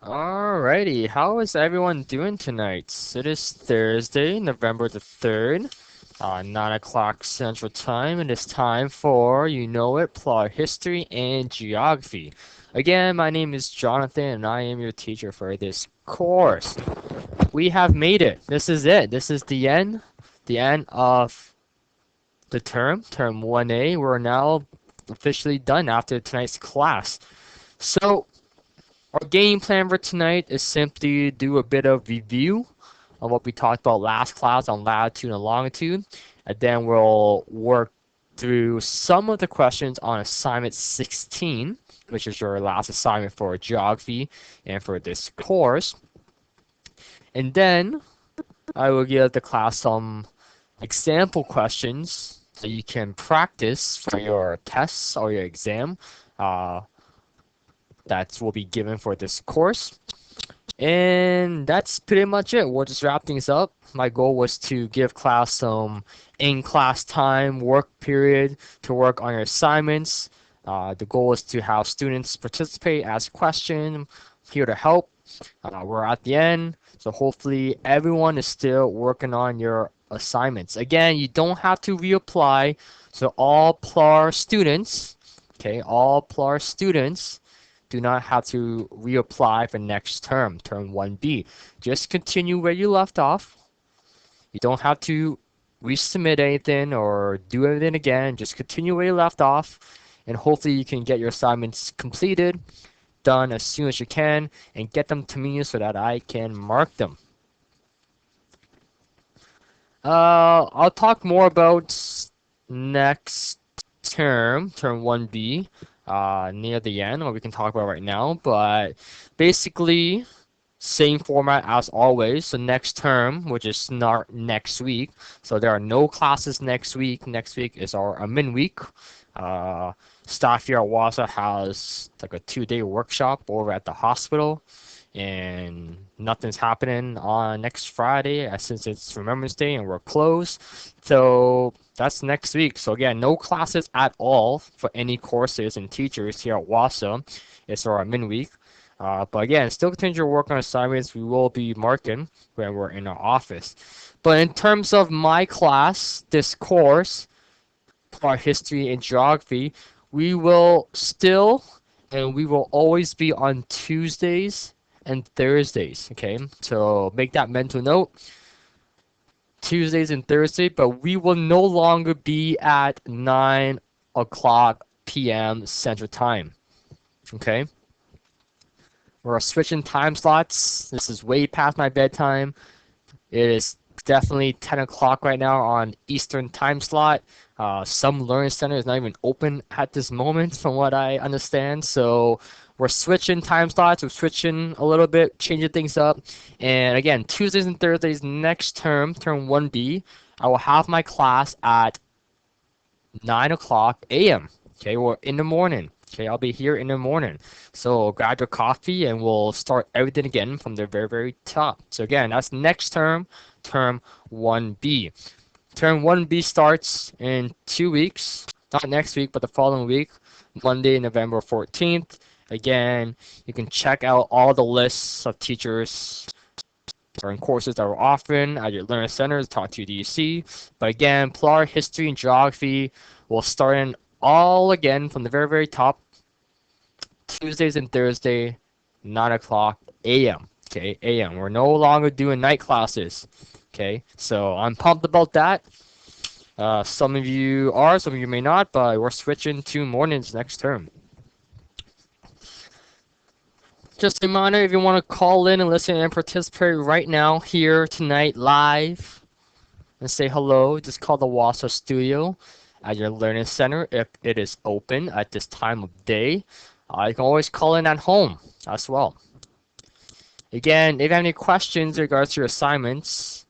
Alrighty, how is everyone doing tonight? It is Thursday, November the 3rd, 9 o'clock Central Time, and it's time for, you know it, PLAR History and Geography. Again, my name is Jonathan, and I am your teacher for this course. We have made it. This is it. This is the end of the term 1A. We're now officially done after tonight's class. So, our game plan for tonight is simply do a bit of review of what we talked about last class on latitude and longitude, and then we'll work through some of the questions on assignment 16, which is your last assignment for geography and for this course. And then I will give the class some example questions so you can practice for your tests or your exam. That will be given for this course. And that's pretty much it. We'll just wrap things up. My goal was to give class some in-class time, work period to work on your assignments. The goal is to have students participate, ask questions, here to help. We're at the end, so hopefully everyone is still working on your assignments. Again, you don't have to reapply, so all PLAR students, all PLAR students do not have to reapply for next term 1B. Just continue where you left off. You don't have to resubmit anything or do everything again. Just continue where you left off, and hopefully you can get your assignments completed, done as soon as you can, and get them to me so that I can mark them. I'll talk more about next term 1B, near the end, what we can talk about right now, but basically same format as always. So next term, which is not next week, so there are no classes next week. Next week is our admin week. Staff here at WASA has like a 2-day workshop over at the hospital, and nothing's happening on next Friday since it's Remembrance Day and we're closed. So that's next week. So again, no classes at all for any courses and teachers here at WASA. It's our admin week. But again, still continue to work on assignments. We will be marking when we're in our office. But in terms of my class, this course, our history and geography, we will still and we will always be on Tuesdays and Thursdays. Okay, so make that mental note. Tuesdays and Thursday, but we will no longer be at 9 o'clock p.m. Central Time. Okay, we're switching time slots. This is way past my bedtime. It is definitely 10 o'clock right now on Eastern time slot. Some learning center is not even open at this moment from what I understand. So we're switching time slots. We're switching a little bit, changing things up. And again, Tuesdays and Thursdays next term 1B, I will have my class at 9 o'clock a.m. Okay, or in the morning. Okay, I'll be here in the morning. So grab your coffee and we'll start everything again from the very, very top. So again, that's next term 1B. Term 1B starts in 2 weeks, not next week, but the following week, Monday, November 14th. Again, you can check out all the lists of teachers or courses that we're offering at your learning centers, talk to your DC. But again, PLAR, history, and geography will start in all again from the very, very top, Tuesdays and Thursday, 9 o'clock a.m. Okay, a.m. We're no longer doing night classes. Okay, so I'm pumped about that. Some of you are, some of you may not, but we're switching to mornings next term. Just a reminder, if you want to call in and listen and participate right now, here tonight, live, and say hello, just call the WASA studio at your learning center if it is open at this time of day. You can always call in at home as well. Again, if you have any questions in regards to your assignments,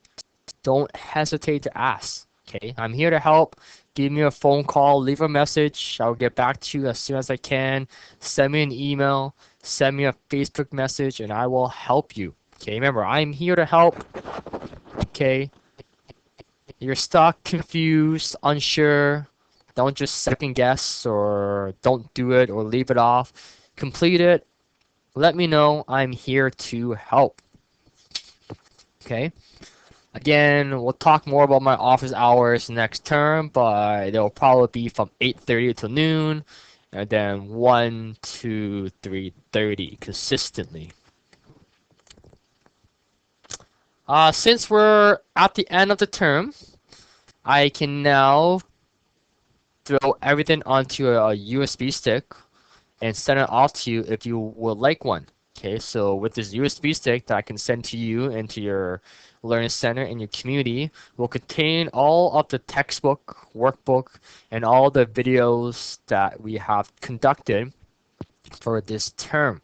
don't hesitate to ask. Okay, I'm here to help. Give me a phone call, leave a message. I'll get back to you as soon as I can. Send me an email, send me a Facebook message, and I will help you. Okay, remember, I'm here to help. Okay, you're stuck, confused, unsure, don't just second guess or don't do it or leave it off. Complete it. let me know. I'm here to help. Okay. Again, we'll talk more about my office hours next term, but they'll probably be from 8:30 till noon, and then 1 to 3:30 consistently. Since we're at the end of the term, I can now throw everything onto a USB stick and send it off to you if you would like one. Okay, so with this USB stick that I can send to you and to your learning center in your community will contain all of the textbook, workbook, and all the videos that we have conducted for this term.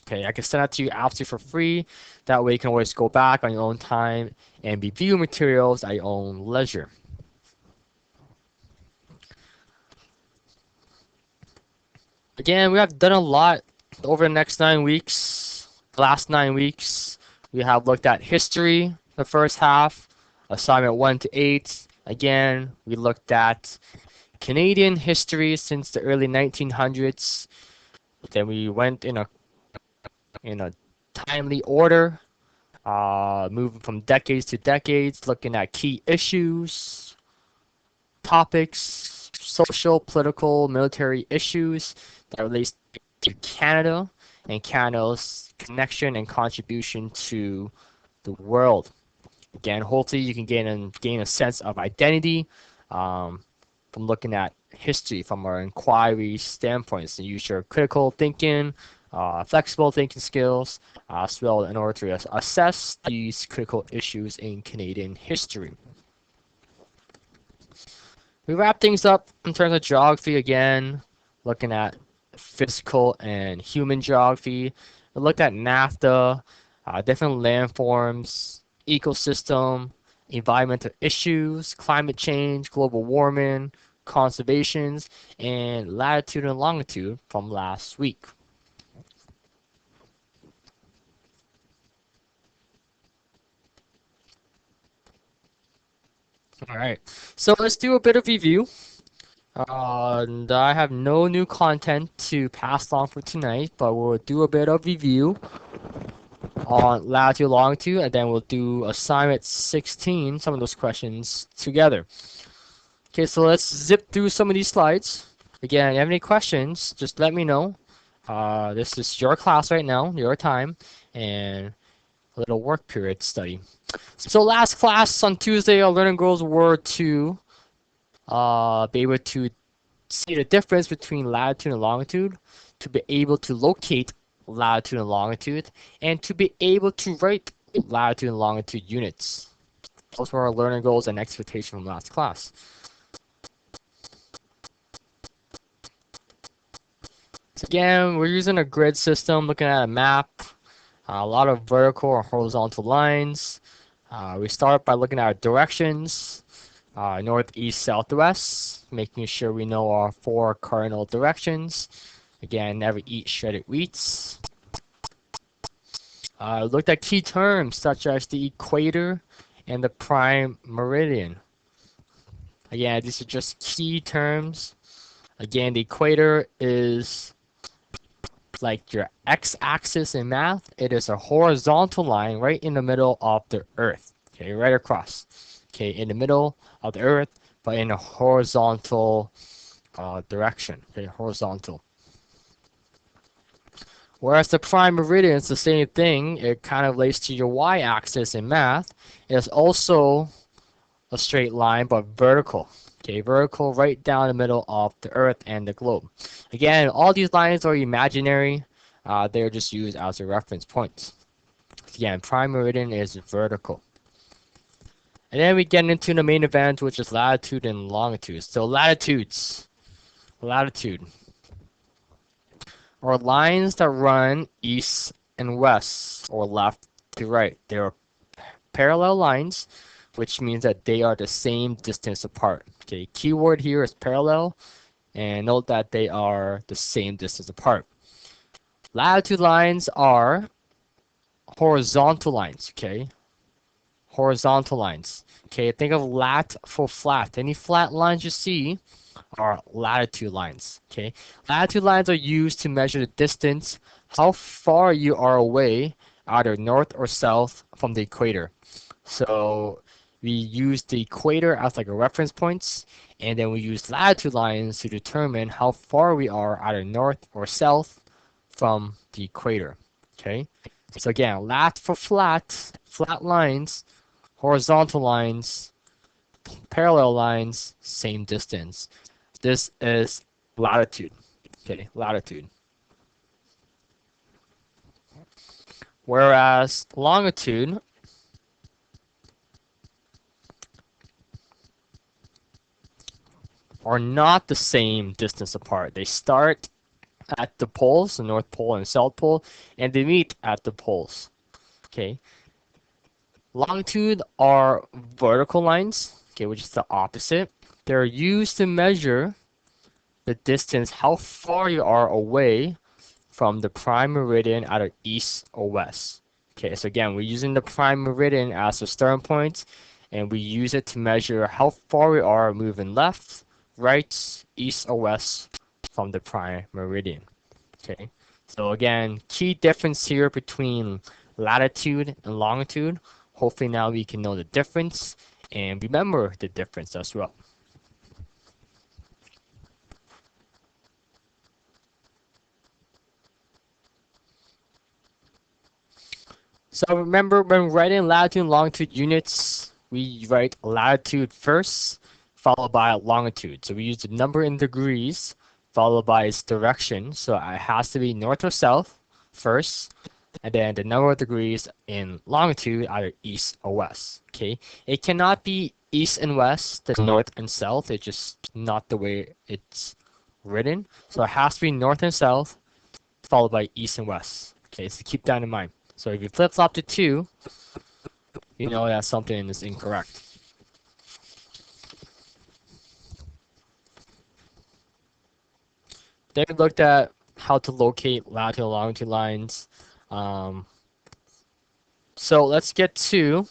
Okay, I can send that to you absolutely for free. That way you can always go back on your own time and review materials at your own leisure. Again, we have done a lot over the next 9 weeks. The last 9 weeks, we have looked at history, the first half, assignment 1 to 8. Again, we looked at Canadian history since the early 1900s. Then we went in a timely order, moving from decades to decades, looking at key issues, topics, social, political, military issues that relates to Canada and Canada's connection and contribution to the world. Again, hopefully you can gain a sense of identity from looking at history from our inquiry standpoints and use your critical thinking, flexible thinking skills as well in order to assess these critical issues in Canadian history. We wrap things up in terms of geography again, looking at physical and human geography. We looked at NAFTA, different landforms, ecosystem, environmental issues, climate change, global warming, conservations, and latitude and longitude from last week. All right, so let's do a bit of review. And I have no new content to pass along for tonight, but we'll do a bit of review on latitude, longitude, and then we'll do assignment 16, some of those questions together. Okay, so let's zip through some of these slides. Again, if you have any questions, just let me know. This is your class right now, your time, and a little work period study. So last class on Tuesday, our learning goals were to be able to see the difference between latitude and longitude, to be able to locate latitude and longitude, and to be able to write latitude and longitude units. Those were our learning goals and expectations from last class. So again, we're using a grid system, looking at a map, a lot of vertical or horizontal lines. We start by looking at directions, north, east, south, west, making sure we know our 4 cardinal directions. Again, never eat shredded wheats. Looked at key terms such as the equator and the prime meridian. Again, these are just key terms. Again, the equator is like your x-axis in math. It is a horizontal line right in the middle of the earth. Okay, right across. Okay, in the middle of the earth, but in a horizontal direction. Okay, horizontal. Whereas the prime meridian is the same thing. It kind of relates to your y-axis in math. It's also a straight line, but vertical. Okay, vertical right down the middle of the earth and the globe. Again, all these lines are imaginary. They're just used as a reference point. Again, prime meridian is vertical. And then we get into the main event, which is latitude and longitude. So latitudes. Latitude are lines that run east and west, or left to right. They are parallel lines, which means that they are the same distance apart. Okay, keyword here is parallel, and note that they are the same distance apart. Latitude lines are horizontal lines, okay? Horizontal lines. Okay, think of lat for flat. Any flat lines you see are latitude lines, okay? Latitude lines are used to measure the distance how far you are away, either north or south from the equator. So we use the equator as like a reference points, and then we use latitude lines to determine how far we are either north or south from the equator. Okay. So again, lat for flat, flat lines, horizontal lines, parallel lines, same distance. This is latitude. Okay, latitude. Whereas longitude are not the same distance apart. They start at the poles, the North Pole and South Pole, and they meet at the poles. Okay. Longitude are vertical lines, okay, which is the opposite. They're used to measure the distance, how far you are away from the prime meridian, either east or west. Okay, so again, we're using the prime meridian as a starting point, and we use it to measure how far we are moving left, right, east, or west from the prime meridian. Okay, so again, key difference here between latitude and longitude. Hopefully now we can know the difference and remember the difference as well. So remember, when writing latitude and longitude units, we write latitude first, followed by longitude. So we use the number in degrees, followed by its direction. So it has to be north or south first, and then the number of degrees in longitude, either east or west. Okay, it cannot be east and west, the north and south. It's just not the way it's written. So it has to be north and south, followed by east and west. Okay, so keep that in mind. So if you flip-flop to 2, you know that something is incorrect. Then we looked at how to locate latitude and longitude lines. Um, so let's get to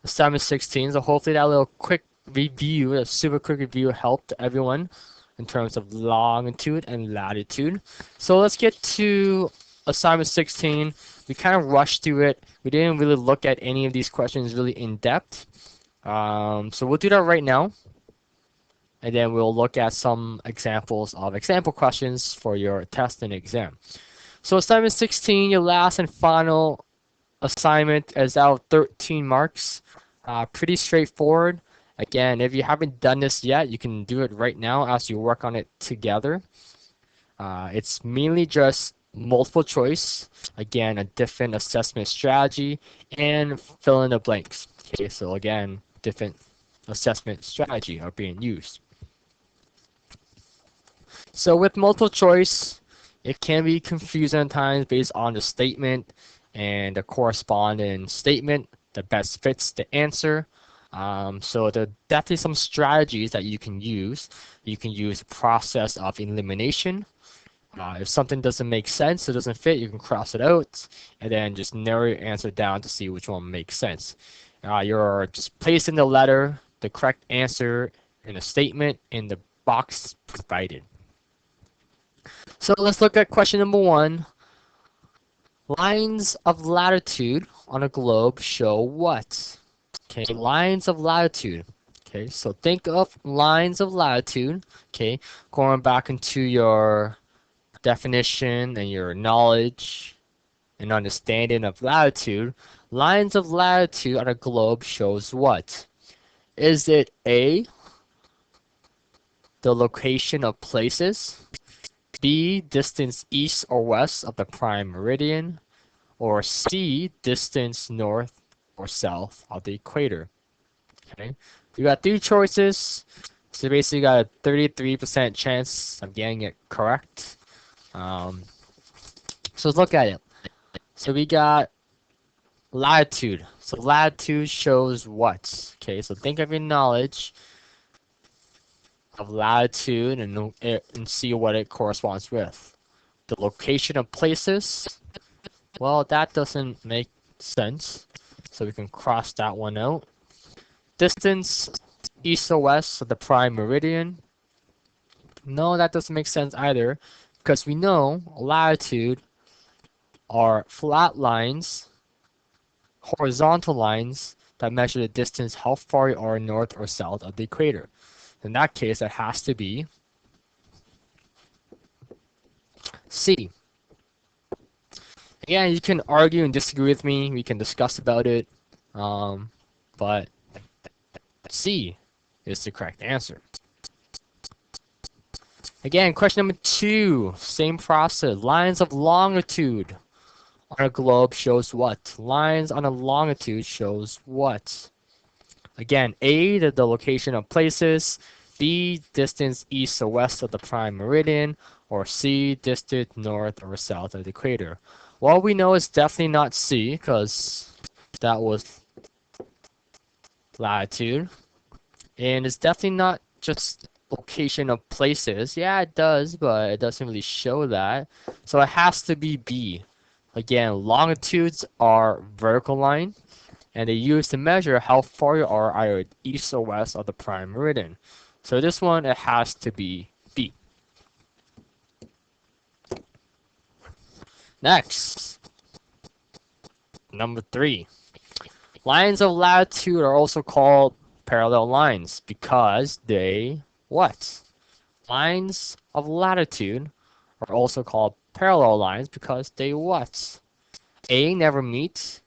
assignment 16. So hopefully that little quick review, a super quick review, helped everyone in terms of longitude and latitude. So let's get to assignment 16. We kind of rushed through it. We didn't really look at any of these questions really in depth. So we'll do that right now. And then we'll look at some examples of example questions for your test and exam. So assignment 16, your last and final assignment is out 13 marks. Pretty straightforward. Again, if you haven't done this yet, you can do it right now as you work on it together. It's mainly just multiple choice. Again, a different assessment strategy and fill in the blanks. Okay, so again, different assessment strategy are being used. So with multiple choice, it can be confusing at times based on the statement and the corresponding statement that best fits the answer. So there are definitely some strategies that you can use. You can use process of elimination. If something doesn't make sense, it doesn't fit, you can cross it out and then just narrow your answer down to see which one makes sense. You're just placing the letter, the correct answer in a statement in the box provided. So let's look at question number 1. Lines of latitude on a globe show what? Okay, lines of latitude. Okay, so think of lines of latitude. Okay, going back into your definition and your knowledge and understanding of latitude. Lines of latitude on a globe shows what? Is it A, the location of places? B, distance east or west of the prime meridian? Or C, distance north or south of the equator? Okay, you got 3 choices, so basically you got a 33% chance of getting it correct. So let's look at it. So we got latitude. So latitude shows what? Okay, so think of your knowledge of latitude and see what it corresponds with. The location of places. Well, that doesn't make sense. So we can cross that one out. Distance east or west of the prime meridian. No, that doesn't make sense either, because we know latitude are flat lines, horizontal lines that measure the distance how far you are north or south of the equator. In that case, it has to be C. Again, you can argue and disagree with me. We can discuss about it. But C is the correct answer. Again, question number 2, same process. Lines of longitude on a globe shows what? Lines on a longitude shows what? Again, A, the location of places, B, distance east or west of the prime meridian, or C, distance north or south of the equator. Well, we know it's definitely not C, because that was latitude. And it's definitely not just location of places. Yeah, it does, but it doesn't really show that. So it has to be B. Again, longitudes are vertical line, and they use to measure how far you are either east or west of the prime meridian. So this one, it has to be B. Next, number 3. Lines of latitude are also called parallel lines because they what? Lines of latitude are also called parallel lines because they what? A, never meet,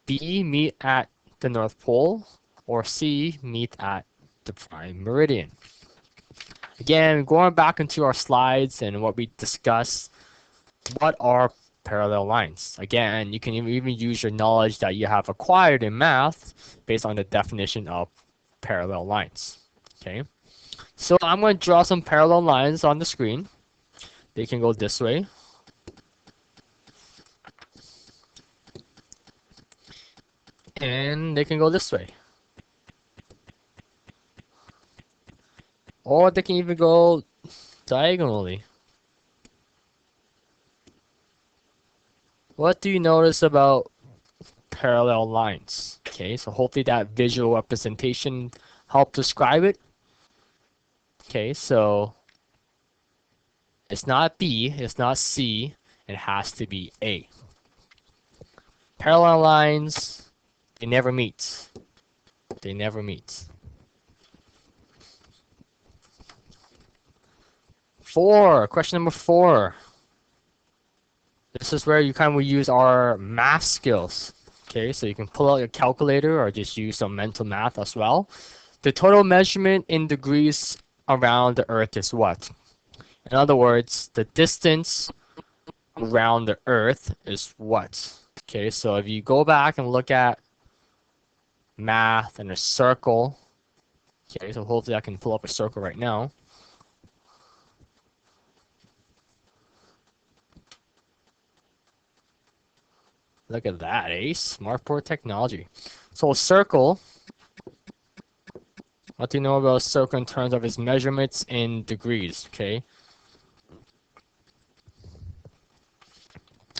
B, meet at the North Pole, or C, meet at the prime meridian. Again, going back into our slides and what we discussed, what are parallel lines? Again, you can even use your knowledge that you have acquired in math based on the definition of parallel lines. Okay, so I'm going to draw some parallel lines on the screen. They can go this way. And they can go this way. Or they can even go diagonally. What do you notice about parallel lines? Okay, so hopefully that visual representation helped describe it. Okay, so it's not B, it's not C, it has to be A. Parallel lines, they never meet. They never meet. 4, question number 4. This is where you kind of use our math skills. Okay, so you can pull out your calculator or just use some mental math as well. The total measurement in degrees around the Earth is what? In other words, the distance around the Earth is what? Okay, so if you go back and look at math and a circle, okay, so hopefully I can pull up a circle right now. Look at that, eh? Smartboard technology. So a circle, what do you know about a circle in terms of its measurements in degrees, okay?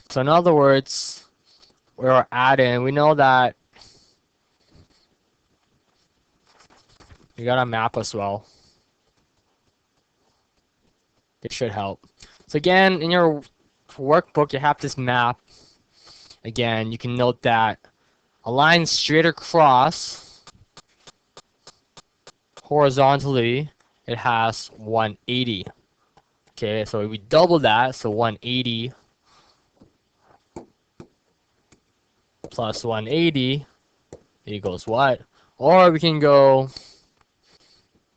So in other words, we're adding, we know that you got a map as well. It should help. So again, in your workbook, you have this map. Again, you can note that a line straight across horizontally, it has 180. Okay, so if we double that, so 180 plus 180 equals what? Or we can go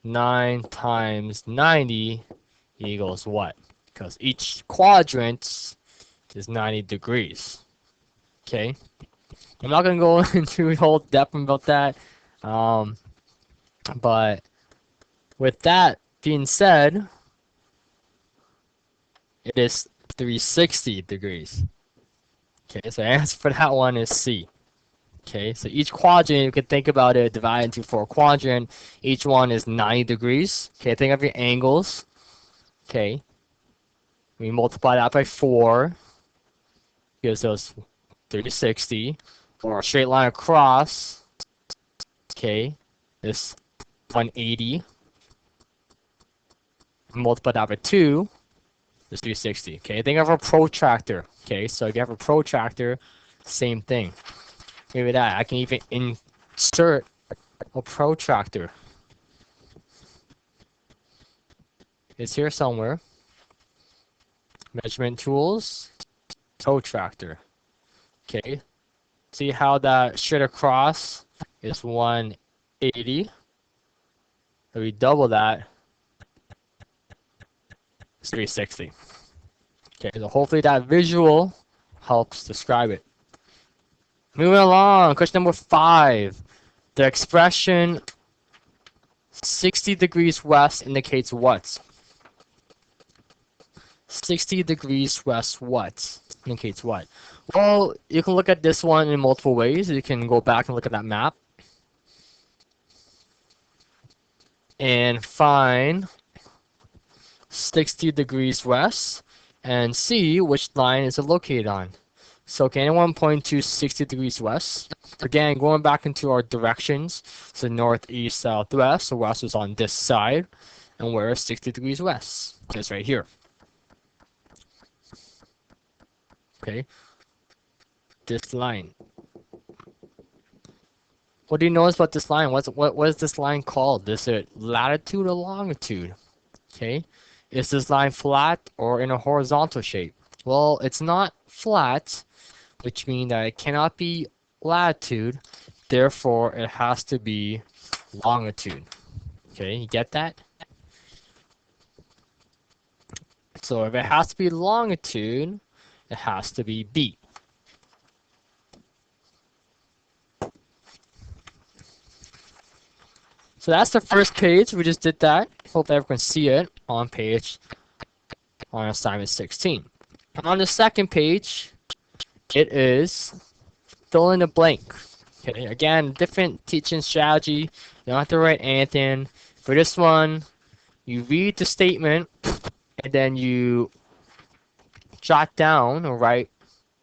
9 times 90 equals what? Because each quadrant is 90 degrees. Okay, I'm not going to go into whole depth about that. But with that being said, it is 360 degrees. Okay, so the answer for that one is C. Okay, so each quadrant, you can think about it, divide into 4 quadrants. Each one is 90 degrees. Okay, think of your angles. Okay, we multiply that by 4, gives us 360. Or a straight line across, okay, this 180. Multiply that by 2, It's 360. Okay, think of a protractor. Okay, so if you have a protractor, same thing. Maybe that. I can even insert a protractor. It's here somewhere. Measurement tools, protractor. Okay, see how that straight across is 180. If we double that, it's 360. Okay, so hopefully that visual helps describe it. Moving along, question number 5. The expression 60 degrees west indicates what? 60 degrees west what? Indicates what? Well, you can look at this one in multiple ways. You can go back and look at that map and find 60 degrees west and see which line is it located on. So can anyone point to 60 degrees west? Again, going back into our directions, so north, east, south, west. So west is on this side. And where is 60 degrees west? It's right here. Okay. This line. What do you notice about this line? What is this line called? Is it latitude or longitude? Okay. Is this line flat or in a horizontal shape? Well, it's not flat, which means that it cannot be latitude. Therefore, it has to be longitude. Okay, you get that? So if it has to be longitude, it has to be B. So that's the first page. We just did that. Hope everyone can see it on assignment 16. On the second page, it is fill in the blank. Okay, again, different teaching strategy. You don't have to write anything. For this one, you read the statement and then you jot down or write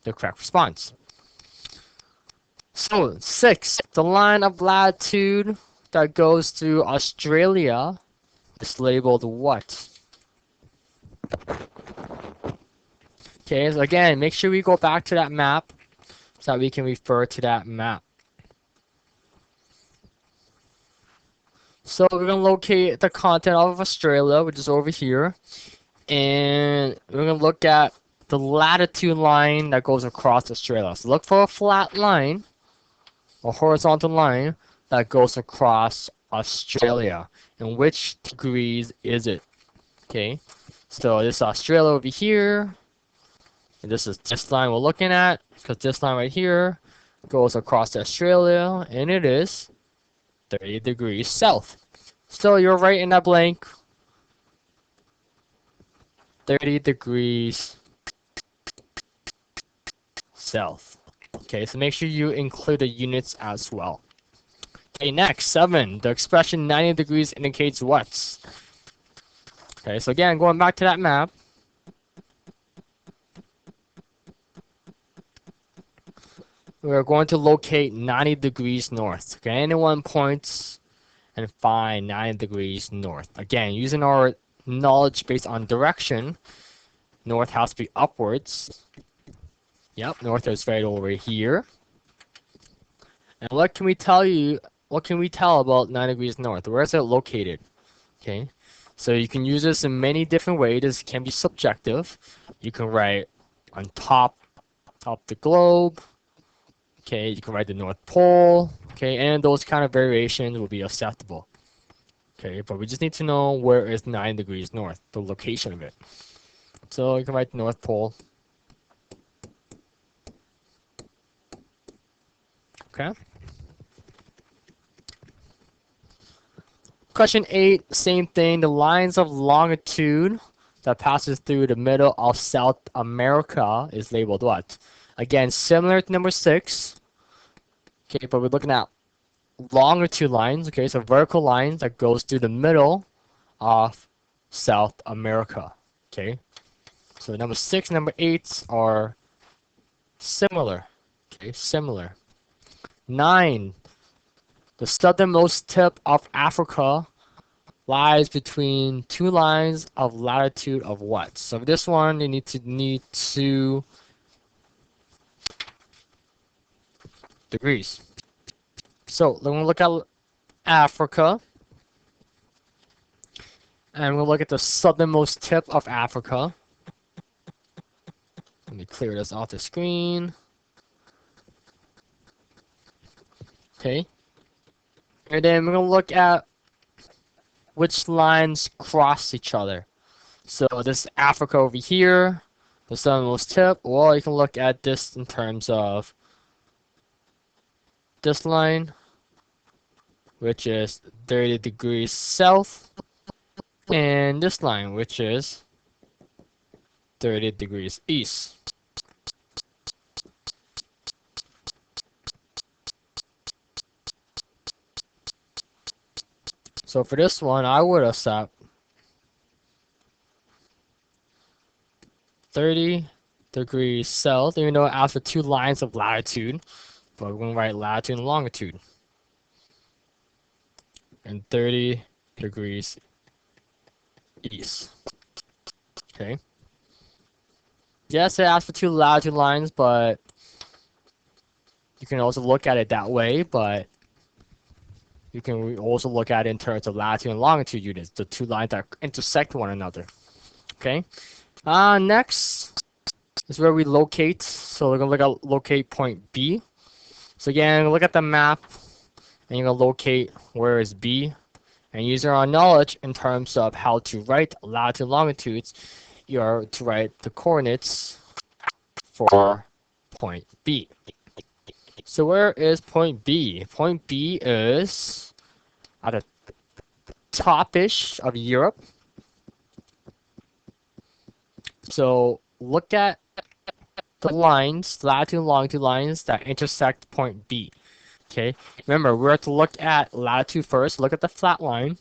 the correct response. So 6, the line of latitude that goes through Australia is labeled what? Okay, so again, make sure we go back to that map so that we can refer to that map. So we're going to locate the continent of Australia, which is over here. And we're going to look at the latitude line that goes across Australia. So look for a flat line, a horizontal line that goes across Australia. And which degrees is it? Okay, so this is Australia over here. And this is this line we're looking at, because this line right here goes across Australia, and it is 30 degrees south. So you're right in that blank. 30 degrees south. Okay, so make sure you include the units as well. Okay, next, 7. The expression 90 degrees indicates what? Okay, so again, going back to that map. We're going to locate 90 degrees north. Okay, anyone points and find 90 degrees north. Again, using our knowledge based on direction, north has to be upwards. Yep, north is right over here. And what can we tell you? What can we tell about 9 degrees north? Where is it located? Okay, so you can use this in many different ways. This can be subjective. You can write on top the globe. Okay, you can write the North Pole. Okay, and those kind of variations will be acceptable. Okay, but we just need to know where is 9 degrees north, the location of it. So you can write the North Pole. Okay. Question 8, same thing. The lines of longitude that passes through the middle of South America is labeled what? Again, similar to number 6. Okay, but we're looking at longitude lines. Okay, so vertical lines that goes through the middle of South America. Okay, so number 6 and number 8 are similar. Okay, similar. 9, the southernmost tip of Africa lies between two lines of latitude of what? So for this one, you need two degrees. So we're gonna look at Africa, and we'll look at the southernmost tip of Africa. Let me clear this off the screen. Okay. And then we're gonna look at which lines cross each other. So this is Africa over here, the southernmost tip. Well, you can look at this in terms of this line, which is 30 degrees south, and this line, which is 30 degrees east. So for this one, I would have set 30 degrees south, even though after two lines of latitude, but we're going to write latitude and longitude. And 30 degrees east. Okay. Yes, it asks for two latitude lines, but you can also look at it that way, but you can also look at it in terms of latitude and longitude units, the two lines that intersect one another. Okay. Next is where we locate. So we're going to look at locate point B. So again, look at the map, and you're going to locate where is B. And using our knowledge in terms of how to write latitude and longitudes, you are to write the coordinates for point B. So where is point B? Point B is at the top-ish of Europe. So look at the lines, latitude and longitude lines that intersect point B. Okay, remember, we're to look at latitude first. Look at the flat line.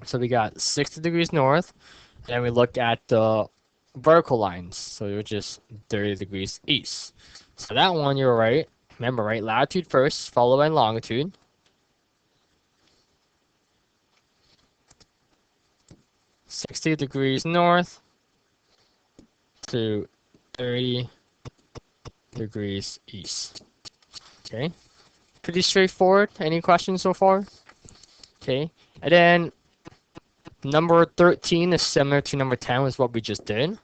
So we got 60 degrees north, and we look at the vertical lines, so which is 30 degrees east. So that one, you're right. Remember, right? Latitude first, followed by longitude. "60 degrees north to 30 degrees east." Okay, pretty straightforward. Any questions so far? Okay, and then number 13 is similar to number 10, was what we just did.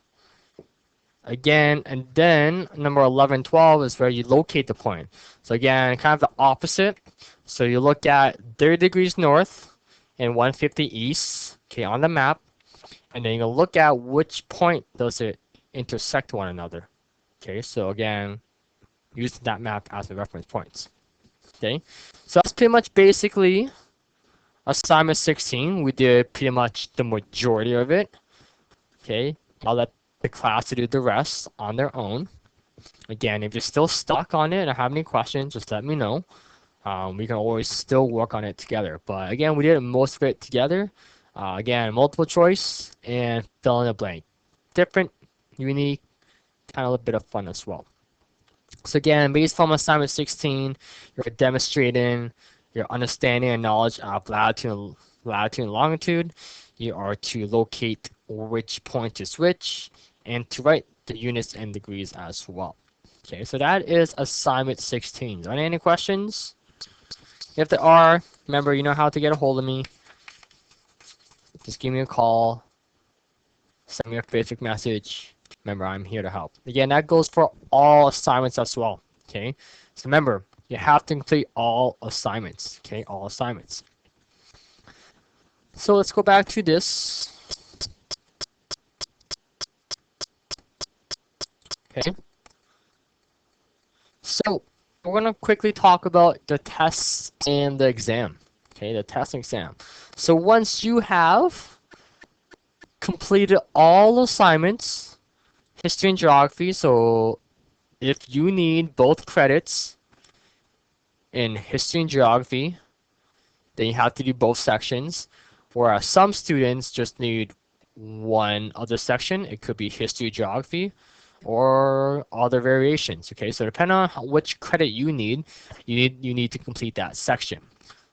Again, and then number 11, 12 is where you locate the point. So again, kind of the opposite. So you look at 30 degrees north and 150 east, okay, on the map. And then you look at which point does it intersect one another. Okay, so again, use that map as the reference points. Okay, so that's pretty much basically assignment 16. We did pretty much the majority of it. Okay, I'll let the class to do the rest on their own. Again, if you're still stuck on it and have any questions, just let me know. We can always still work on it together. But again, we did most of it together. Again, multiple choice and fill in the blank. Different, unique, kind of a bit of fun as well. So again, based on assignment 16, you're demonstrating your understanding and knowledge of latitude and longitude. You are to locate which point is which, and to write the units and degrees as well. Okay, so that is assignment 16. Are there any questions? If there are, remember, you know how to get a hold of me. Just give me a call, send me a Facebook message. Remember, I'm here to help. Again, that goes for all assignments as well. Okay, so remember, you have to complete all assignments. Okay, all assignments. So let's go back to this. Okay. So we're gonna quickly talk about the tests and the exam. Okay, the test and exam. So once you have completed all assignments, history and geography, so if you need both credits in history and geography, then you have to do both sections. Whereas some students just need one other section. It could be history, geography, or other variations. Okay, so depending on which credit you need to complete that section.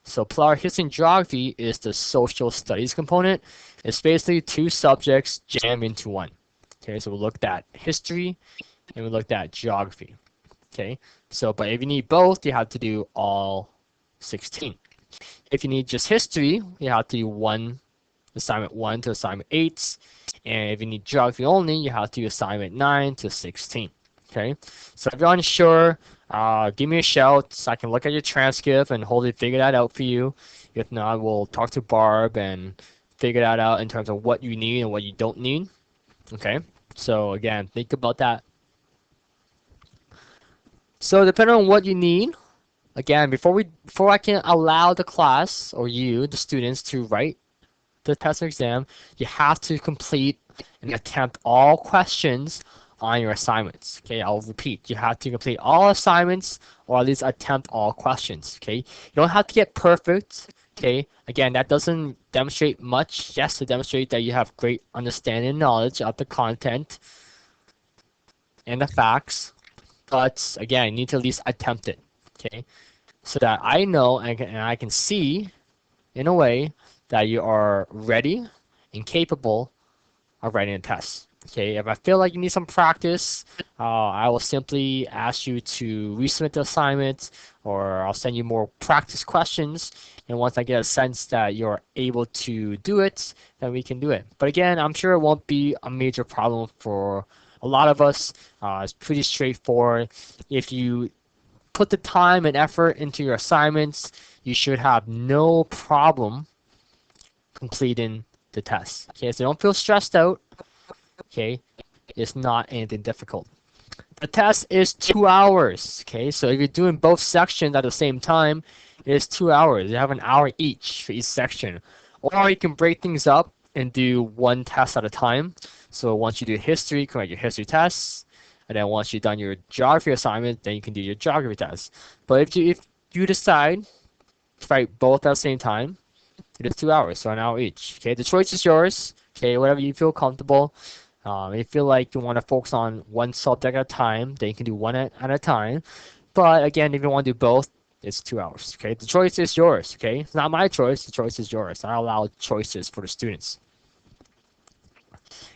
So PLAR History and Geography is the social studies component. It's basically two subjects jammed into one. Okay, so we looked at history and we looked at geography. Okay, so but if you need both, you have to do all 16. If you need just history, you have to do assignment 1 to assignment 8. And if you need geography only, you have to do assignment 9 to 16. Okay, so if you're unsure, give me a shout so I can look at your transcript and hopefully figure that out for you. If not, we'll talk to Barb and figure that out in terms of what you need and what you don't need. Okay, so again, think about that. So depending on what you need, again, before I can allow the class or you, the students, to write the test or exam, you have to complete and attempt all questions on your assignments. Okay, I'll repeat. You have to complete all assignments or at least attempt all questions. Okay, you don't have to get perfect. Okay, again, that doesn't demonstrate much. Yes, to demonstrate that you have great understanding and knowledge of the content and the facts. But again, you need to at least attempt it. Okay, so that I know and I can see in a way that you are ready and capable of writing a test. Okay, if I feel like you need some practice, I will simply ask you to resubmit the assignment, or I'll send you more practice questions. And once I get a sense that you're able to do it, then we can do it. But again, I'm sure it won't be a major problem for a lot of us. It's pretty straightforward. If you put the time and effort into your assignments, you should have no problem completing the test. Okay, so don't feel stressed out. Okay, it's not anything difficult. The test is 2 hours. Okay, so if you're doing both sections at the same time, it's 2 hours. You have an hour each for each section. Or you can break things up and do one test at a time. So once you do history, you can write your history tests. And then once you've done your geography assignment, then you can do your geography test. But if you decide to write both at the same time, it is 2 hours, so an hour each. Okay, the choice is yours. Okay, whatever you feel comfortable. If you feel like you want to focus on one subject at a time, then you can do one at a time. But again, if you want to do both, it's 2 hours. Okay, the choice is yours. Okay, it's not my choice. The choice is yours. I allow choices for the students.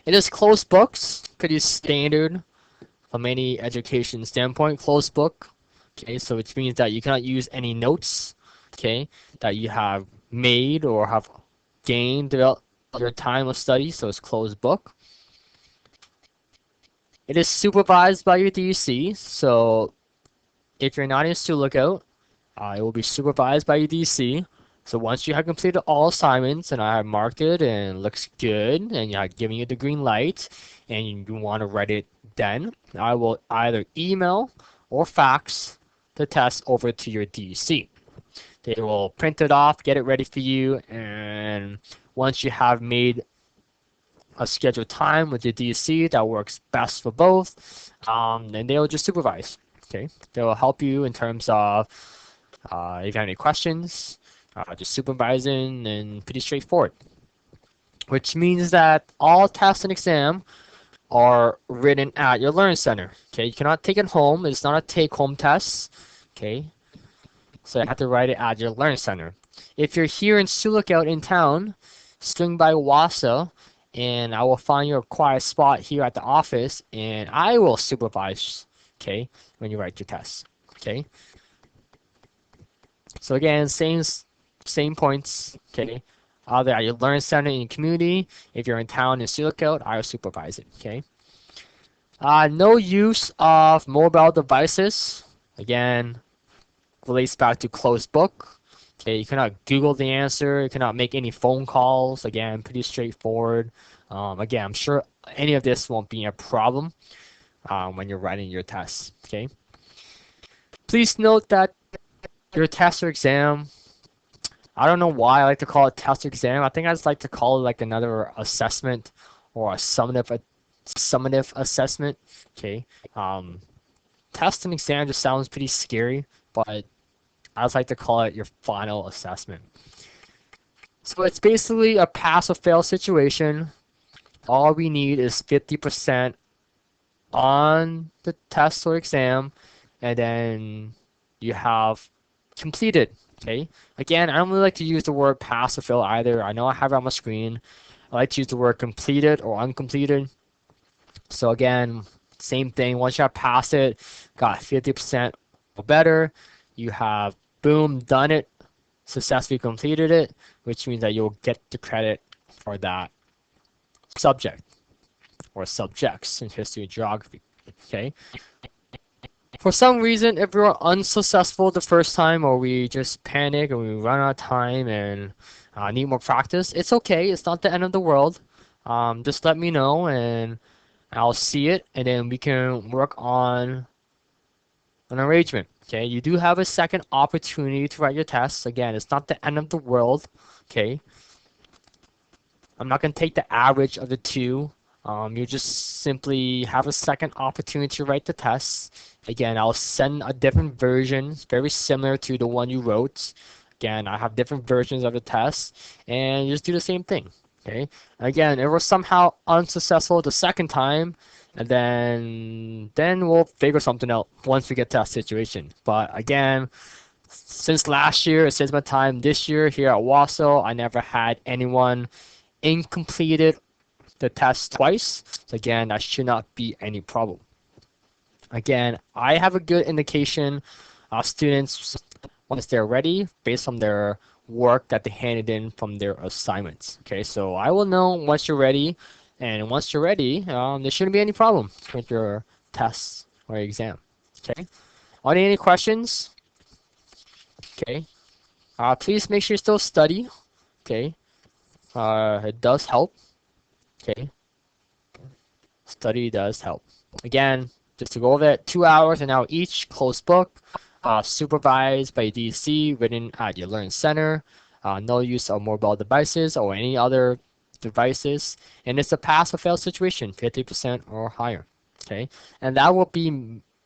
It is closed books, pretty standard from any education standpoint. Closed book. Okay, so which means that you cannot use any notes. Okay, that you have made or have gained throughout your time of study. So it's closed book. It is supervised by your DC, so if you're not in student lookout, it will be supervised by your DC. So once you have completed all assignments and I have marked it and it looks good and I'm giving you the green light and you want to write it, then I will either email or fax the test over to your DC. They will print it off, get it ready for you, and once you have made a scheduled time with your DC that works best for both, and they'll just supervise. Okay, they'll help you in terms of if you have any questions, just supervising and pretty straightforward. Which means that all tests and exam are written at your learning center. Okay, you cannot take it home. It's not a take-home test. Okay, so you have to write it at your learning center. If you're here in Sulookout in town, swing by Wassa and I will find you a quiet spot here at the office and I will supervise, okay, when you write your test, okay? So again, same points, okay? Either at your learning center in your community, if you're in town in Sulookout, I will supervise it, okay? No use of mobile devices, again, relates back to closed book. Okay, you cannot Google the answer. You cannot make any phone calls. Again, pretty straightforward. Again, I'm sure any of this won't be a problem when you're writing your tests. Okay. Please note that your test or exam, I don't know why I like to call it test or exam. I think I just like to call it like another assessment or a summative assessment. Okay. Test and exam just sounds pretty scary, but I just like to call it your final assessment. So it's basically a pass or fail situation. All we need is 50% on the test or exam, and then you have completed Okay. Again, I don't really like to use the word pass or fail either. I know I have it on my screen. I like to use the word completed or uncompleted. So again, same thing. Once you have passed it, got 50% or better, you have boom, done it, successfully completed it, which means that you'll get the credit for that subject or subjects in history and geography. Okay. For some reason, if we're unsuccessful the first time or we just panic and we run out of time and need more practice, it's okay. It's not the end of the world. Just let me know and I'll see it and then we can work on an arrangement. Okay, you do have a second opportunity to write your tests. Again, it's not the end of the world. Okay, I'm not going to take the average of the two. You just simply have a second opportunity to write the tests. Again, I'll send a different version, very similar to the one you wrote. Again, I have different versions of the test, and you just do the same thing. Okay. Again, if we're somehow unsuccessful the second time, and then we'll figure something out once we get to that situation. But again, since last year, since my time this year here at Wausau, I never had anyone incompleted the test twice. So again, that should not be any problem. Again, I have a good indication of students once they're ready based on their work that they handed in from their assignments. Okay, so I will know once you're ready, and once you're ready, there shouldn't be any problem with your test or exam. Okay, are there any questions? Okay, please make sure you still study. Okay, it does help. Okay, study does help. Again, just to go over it, 2 hours an hour each, closed book, supervised by DC, written at your Learning Center, no use of mobile devices or any other devices, and it's a pass or fail situation, 50% or higher. Okay, and that will be,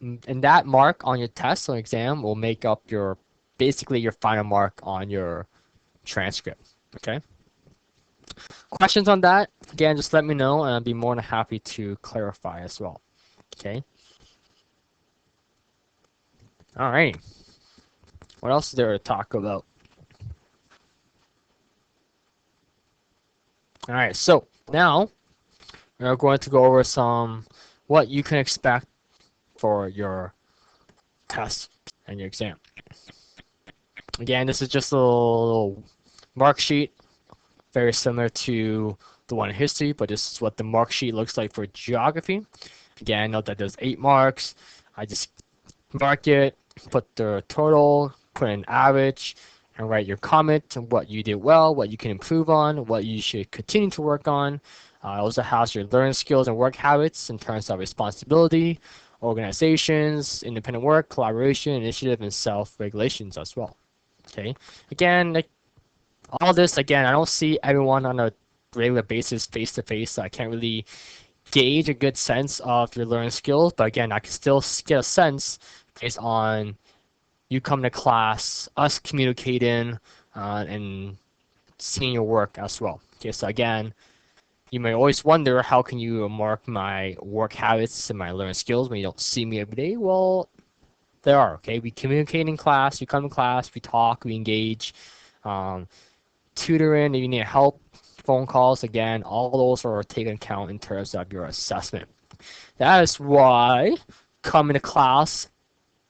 and that mark on your test or exam will make up your, basically your final mark on your transcript. Okay. Questions on that? Again, just let me know, and I'll be more than happy to clarify as well. Okay. All right. What else is there to talk about? All right. So now we're going to go over some what you can expect for your test and your exam. Again, this is just a little mark sheet, very similar to the one in history, but this is what the mark sheet looks like for geography. Again, note that there's 8 marks. I just mark it, put the total, put an average, and write your comment on what you did well, what you can improve on, what you should continue to work on. Also has your learning skills and work habits in terms of responsibility, organizations, independent work, collaboration, initiative, and self-regulations as well. Okay. Again, like all this, again, I don't see everyone on a regular basis face to face, so I can't really gauge a good sense of your learning skills, but again, I can still get a sense based on you coming to class, us communicating, and seeing your work as well. Okay, so again, you may always wonder how can you mark my work habits and my learning skills when you don't see me every day? Well, there are, okay? We communicate in class, we come to class, we talk, we engage, tutoring if you need help, phone calls, again, all those are taken account in terms of your assessment. That is why coming to class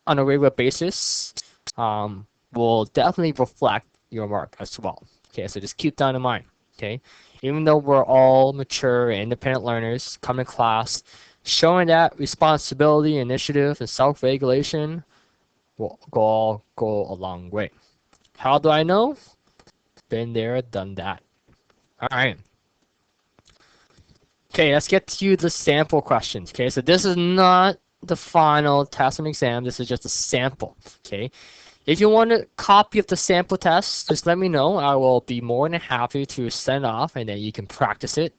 on a regular basis will definitely reflect your mark as well. Okay, so just keep that in mind. Okay, even though we're all mature and independent learners, coming to class, showing that responsibility, initiative, and self-regulation will go a long way. How do I know? Been there, done that. All right. Okay, let's get to the sample questions. Okay, so this is not the final test and exam. This is just a sample. Okay, if you want a copy of the sample test, just let me know. I will be more than happy to send off, and then you can practice it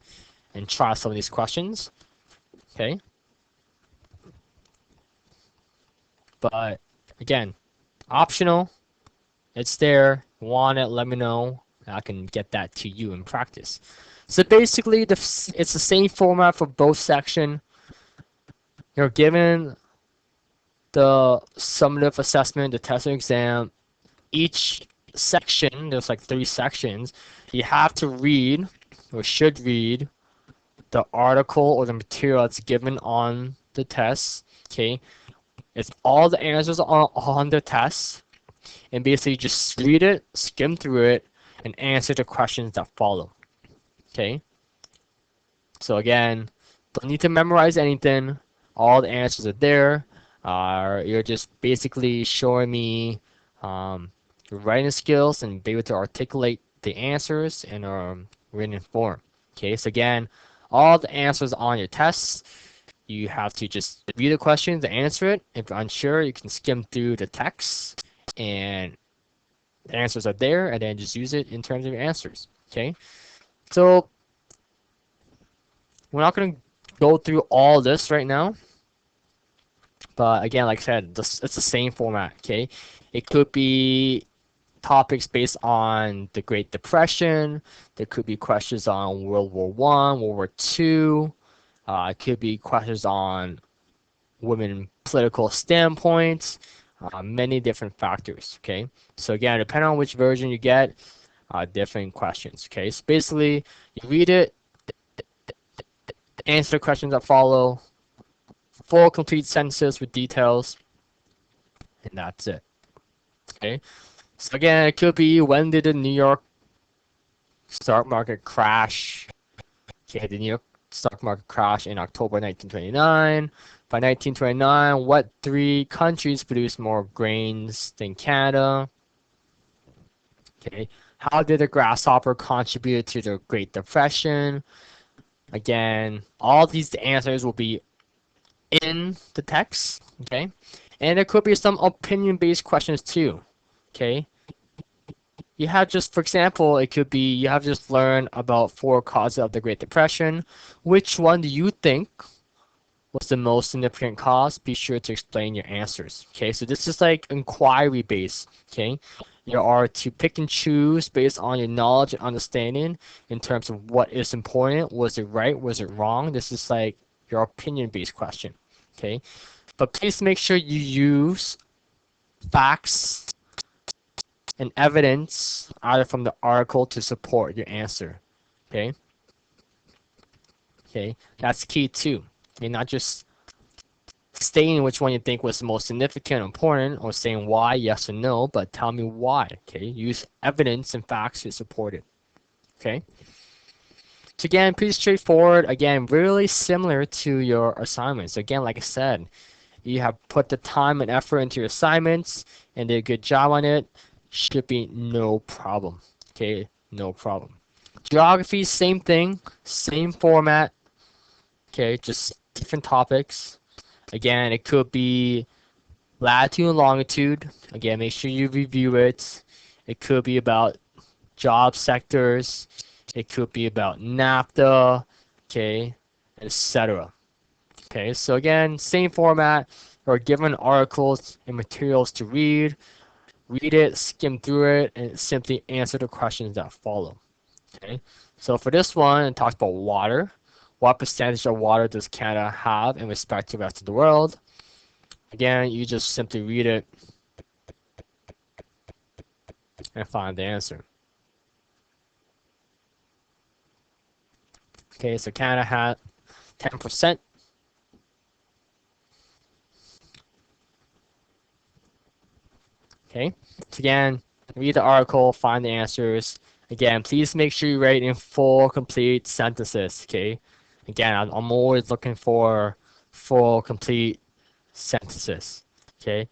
and try some of these questions. Okay, but again, optional. It's there. Want it? Let me know. I can get that to you in practice. So basically, it's the same format for both sections. You're given the summative assessment, the test and exam. Each section, there's like 3 sections, you have to read or should read the article or the material that's given on the test. Okay, it's all the answers on the test, and basically just read it, skim through it, and answer the questions that follow. Okay, so again, don't need to memorize anything. All the answers are there. You're just basically showing me your writing skills and be able to articulate the answers in a written form. Okay, so again, all the answers on your tests, you have to just read the questions and answer it. If you're unsure, you can skim through the text and the answers are there, and then just use it in terms of your answers. Okay, so we're not going to go through all this right now, but again, like I said, it's the same format. Okay, it could be topics based on the Great Depression. There could be questions on World War One, World War Two. It could be questions on women political standpoints, many different factors. Okay, so again, depending on which version you get, different questions. Okay, so basically, you read it, answer the questions that follow, full complete sentences with details, and that's it. Okay, so again, it could be when did the New York stock market crash? Okay, the New York stock market crash in October 1929. By 1929, what 3 countries produced more grains than Canada? Okay, how did the grasshopper contribute to the Great Depression? Again, all these answers will be in the text. Okay, and there could be some opinion-based questions too. Okay, you have just, for example, it could be you have just learned about 4 causes of the Great Depression. Which one do you think was the most significant cause? Be sure to explain your answers. Okay, so this is like inquiry based. Okay, you are to pick and choose based on your knowledge and understanding in terms of what is important. Was it right? Was it wrong? This is like your opinion based question. Okay, but please make sure you use facts and evidence either from the article to support your answer. Okay, that's key too. Okay, not just stating which one you think was the most significant or important, or saying why, yes or no, but tell me why. Okay, use evidence and facts to support it. Okay, so again, pretty straightforward. Again, really similar to your assignments. Again, like I said, you have put the time and effort into your assignments and did a good job on it. Should be no problem. Okay, no problem. Geography, same thing, same format. Okay, just different topics. Again, it could be latitude and longitude. Again, make sure you review it. It could be about job sectors. It could be about NAFTA, okay, etc. Okay, so again, same format. You're given articles and materials to read. Read it, skim through it, and simply answer the questions that follow. Okay, so for this one, it talks about water. What percentage of water does Canada have in respect to the rest of the world? Again, you just simply read it and find the answer. Okay, so Canada had 10%. Okay, so again, read the article, find the answers. Again, please make sure you write in full, complete sentences. Okay, again, I'm always looking for full, complete sentences. Okay,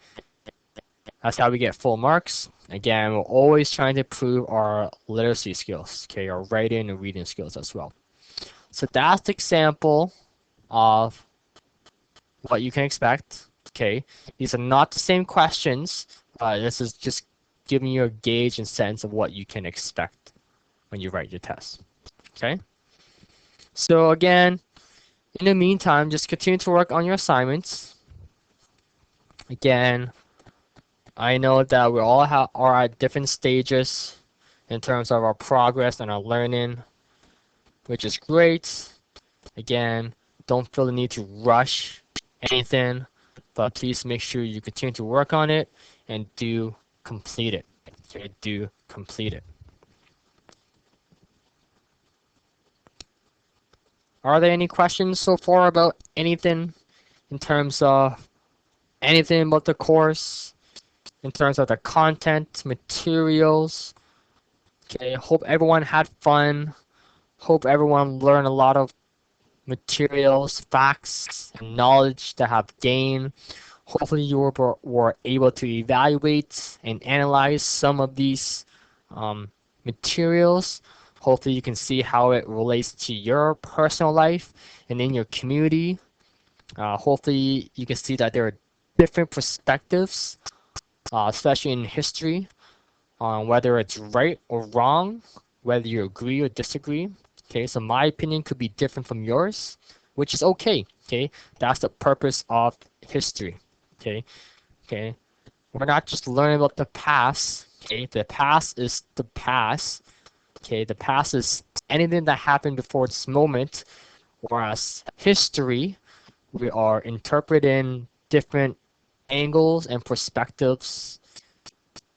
that's how we get full marks. Again, we're always trying to improve our literacy skills. Okay, our writing and reading skills as well. So that's the example of what you can expect. Okay, these are not the same questions. This is just giving you a gauge and sense of what you can expect when you write your test. Okay, so again, in the meantime, just continue to work on your assignments. Again, I know that we all are at different stages in terms of our progress and our learning, which is great. Again, don't feel the need to rush anything, but please make sure you continue to work on it and do complete it. Okay, do complete it. Are there any questions so far about anything in terms of anything about the course, in terms of the content, materials? Okay, hope everyone had fun. Hope everyone learned a lot of materials, facts, and knowledge that have gained. Hopefully you were able to evaluate and analyze some of these um, materials. Hopefully you can see how it relates to your personal life and in your community. Hopefully you can see that there are different perspectives, especially in history, on whether it's right or wrong, whether you agree or disagree. Okay, so my opinion could be different from yours, which is okay. Okay, that's the purpose of history. Okay, okay. We're not just learning about the past. Okay, the past is the past. Okay, the past is anything that happened before this moment, whereas history, we are interpreting different angles and perspectives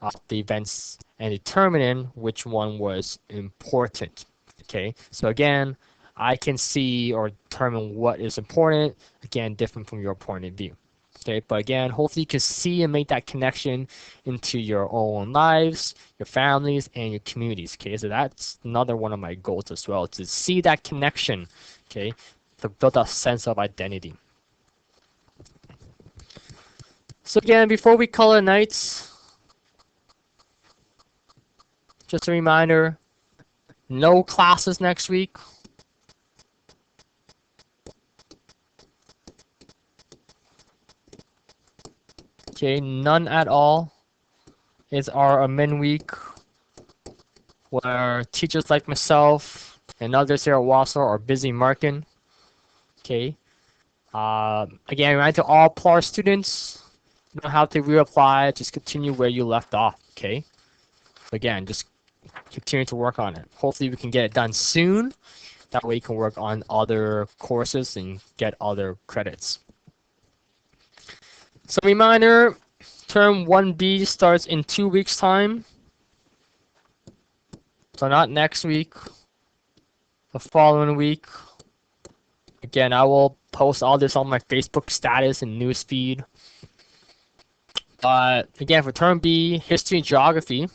of the events and determining which one was important. Okay, so again, I can see or determine what is important, again, different from your point of view. Okay, but again, hopefully you can see and make that connection into your own lives, your families, and your communities. Okay, so that's another one of my goals as well, to see that connection, okay, to build a sense of identity. So again, before we call it nights, just a reminder, no classes next week. Okay, none at all. It's our admin week where teachers like myself and others here at Wausau are busy marking. Okay. Again, remind to all PLAR students, you don't have to reapply, just continue where you left off. Okay. Again, just continue to work on it. Hopefully we can get it done soon. That way you can work on other courses and get other credits. So reminder, term 1B starts in 2 weeks time. So not next week, the following week. Again, I will post all this on my Facebook status and newsfeed. But again, for term B, history and geography.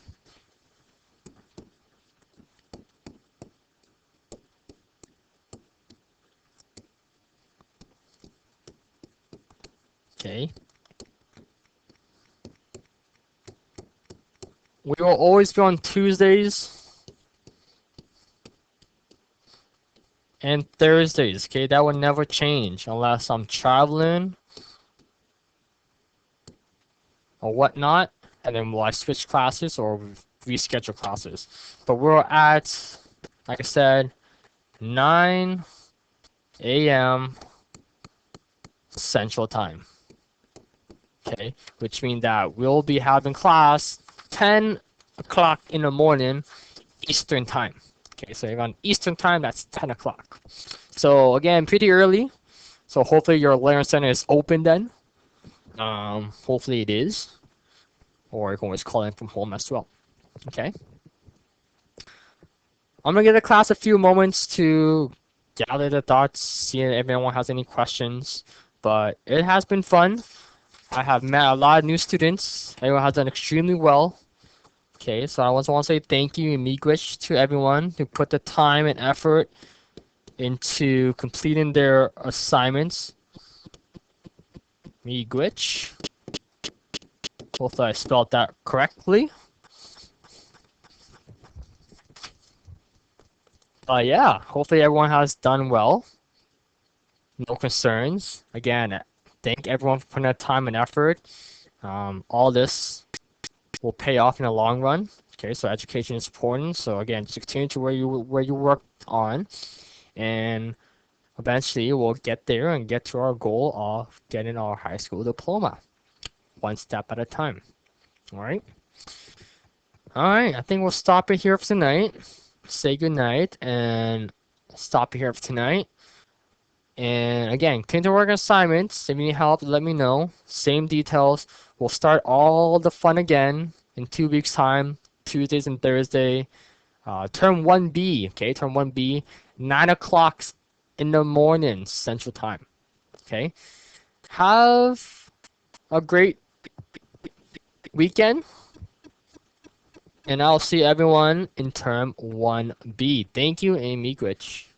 Okay. We will always be on Tuesdays and Thursdays. Okay, that will never change unless I'm traveling or whatnot, and then will I switch classes or reschedule classes. But we're at, like I said, 9 a.m. Central Time. Okay, which means that we'll be having class 10 o'clock in the morning Eastern Time. Okay, so if on Eastern Time, that's 10 o'clock. So again, pretty early. So hopefully your learning center is open then. Hopefully it is. Or you can always call in from home as well. Okay. I'm gonna give the class a few moments to gather the thoughts, see if anyone has any questions. But it has been fun. I have met a lot of new students. Everyone has done extremely well. Okay, so I just want to say thank you and miigwech to everyone who put the time and effort into completing their assignments. Miigwech. Hopefully I spelled that correctly. Yeah, hopefully everyone has done well. No concerns. Again, thank everyone for putting that time and effort. All this will pay off in the long run. Okay, so education is important. So again, just continue to where you work on, and eventually we'll get there and get to our goal of getting our high school diploma, one step at a time. All right. All right. I think we'll stop it here for tonight. Say good night and stop it here for tonight. And again, continue to work on assignments. If you need help, let me know. Same details. We'll start all the fun again in 2 weeks' time. Tuesdays and Thursday. Term 1B, okay, term 1B, 9 o'clock in the morning Central Time, okay? Have a great weekend, and I'll see everyone in term 1B. Thank you, Amy Gwich.